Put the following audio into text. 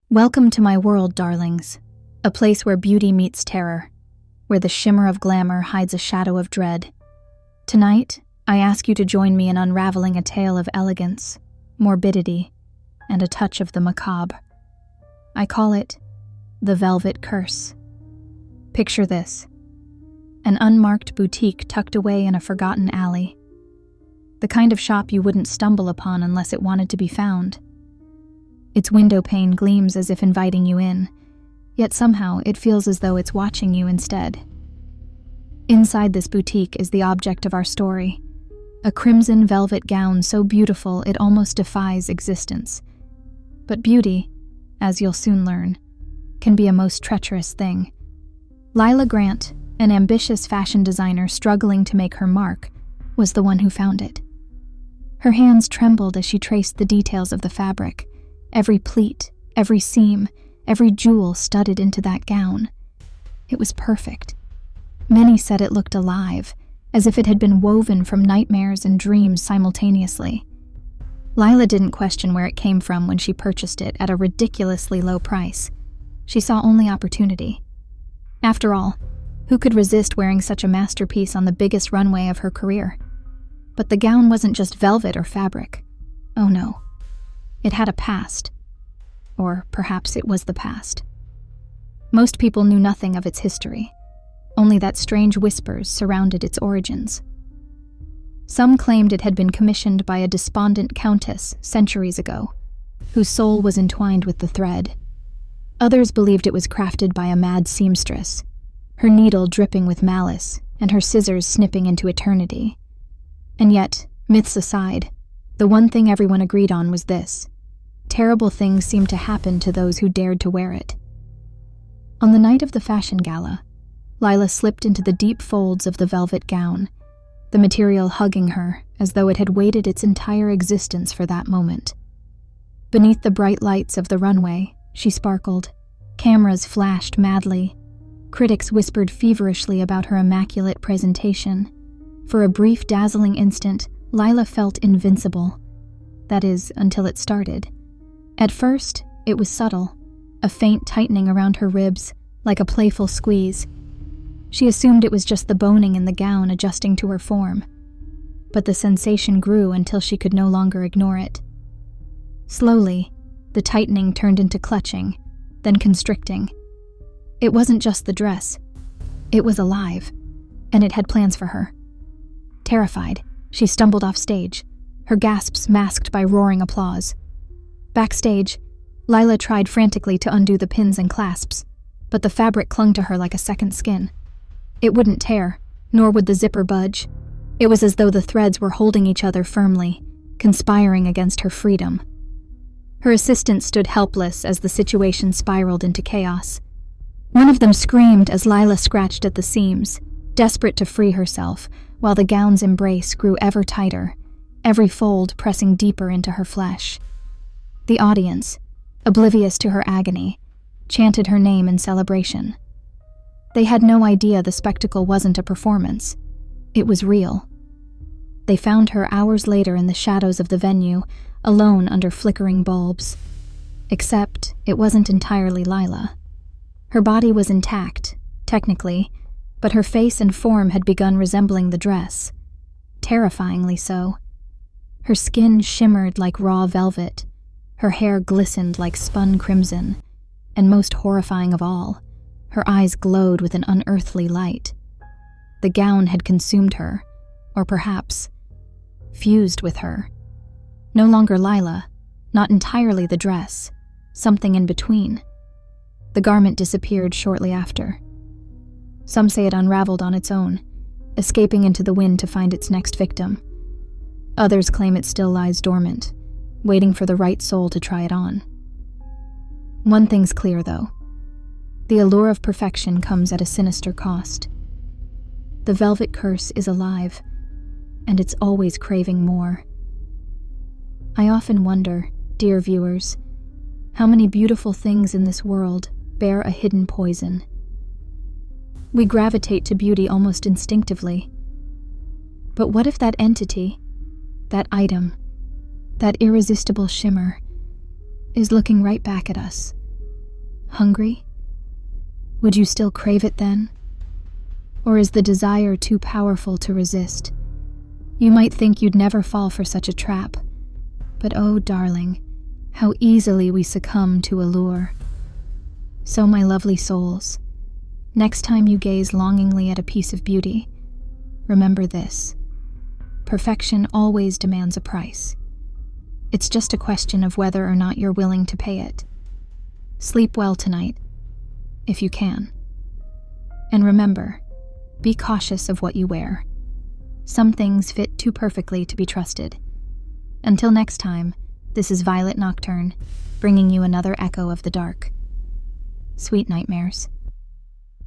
Welcome to my world, darlings, a place where beauty meets terror, where the shimmer of glamour hides a shadow of dread. Tonight, I ask you to join me in unraveling a tale of elegance, morbidity, and a touch of the macabre. I call it the Velvet Curse. Picture this: an unmarked boutique tucked away in a forgotten alley. The kind of shop you wouldn't stumble upon unless it wanted to be found. Its window pane gleams as if inviting you in, yet somehow it feels as though it's watching you instead. Inside this boutique is the object of our story, a crimson velvet gown so beautiful it almost defies existence. But beauty, as you'll soon learn, can be a most treacherous thing. Lila Grant, an ambitious fashion designer struggling to make her mark, was the one who found it. Her hands trembled as she traced the details of the fabric. Every pleat, every seam, every jewel studded into that gown. It was perfect. Many said it looked alive, as if it had been woven from nightmares and dreams simultaneously. Lila didn't question where it came from when she purchased it at a ridiculously low price. She saw only opportunity. After all, who could resist wearing such a masterpiece on the biggest runway of her career? But the gown wasn't just velvet or fabric. Oh no. It had a past. Or perhaps it was the past. Most people knew nothing of its history, only that strange whispers surrounded its origins. Some claimed it had been commissioned by a despondent countess centuries ago, whose soul was entwined with the thread. Others believed it was crafted by a mad seamstress, her needle dripping with malice and her scissors snipping into eternity. And yet, myths aside, the one thing everyone agreed on was this: terrible things seemed to happen to those who dared to wear it. On the night of the fashion gala, Lila slipped into the deep folds of the velvet gown, the material hugging her as though it had waited its entire existence for that moment. Beneath the bright lights of the runway, she sparkled. Cameras flashed madly. Critics whispered feverishly about her immaculate presentation. For a brief, dazzling instant, Lila felt invincible. That is, until it started. At first, it was subtle, a faint tightening around her ribs, like a playful squeeze. She assumed it was just the boning in the gown adjusting to her form. But the sensation grew until she could no longer ignore it. Slowly, the tightening turned into clutching, then constricting. It wasn't just the dress. It was alive, and it had plans for her. Terrified, she stumbled off stage, her gasps masked by roaring applause. Backstage, Lila tried frantically to undo the pins and clasps, but the fabric clung to her like a second skin. It wouldn't tear, nor would the zipper budge. It was as though the threads were holding each other firmly, conspiring against her freedom. Her assistants stood helpless as the situation spiraled into chaos. One of them screamed as Lila scratched at the seams, desperate to free herself, while the gown's embrace grew ever tighter, every fold pressing deeper into her flesh. The audience, oblivious to her agony, chanted her name in celebration. They had no idea the spectacle wasn't a performance. It was real. They found her hours later in the shadows of the venue, alone under flickering bulbs. Except it wasn't entirely Lila. Her body was intact, technically, but her face and form had begun resembling the dress. Terrifyingly so. Her skin shimmered like raw velvet, her hair glistened like spun crimson, and most horrifying of all, her eyes glowed with an unearthly light. The gown had consumed her, or perhaps fused with her. No longer Lila, not entirely the dress, something in between. The garment disappeared shortly after. Some say it unraveled on its own, escaping into the wind to find its next victim. Others claim it still lies dormant, waiting for the right soul to try it on. One thing's clear, though. The allure of perfection comes at a sinister cost. The Velvet Curse is alive, and it's always craving more. I often wonder, dear viewers, how many beautiful things in this world bear a hidden poison. We gravitate to beauty almost instinctively. But what if that entity, that item, that irresistible shimmer, is looking right back at us, Hungry? Would you still crave it then? Or is the desire too powerful to resist? You might think you'd never fall for such a trap, but oh, darling, how easily we succumb to allure. So, my lovely souls, next time you gaze longingly at a piece of beauty, remember this: perfection always demands a price. It's just a question of whether or not you're willing to pay it. Sleep well tonight, if you can. And remember, be cautious of what you wear. Some things fit too perfectly to be trusted. Until next time, this is Violet Nocturne, bringing you another echo of the dark. Sweet nightmares.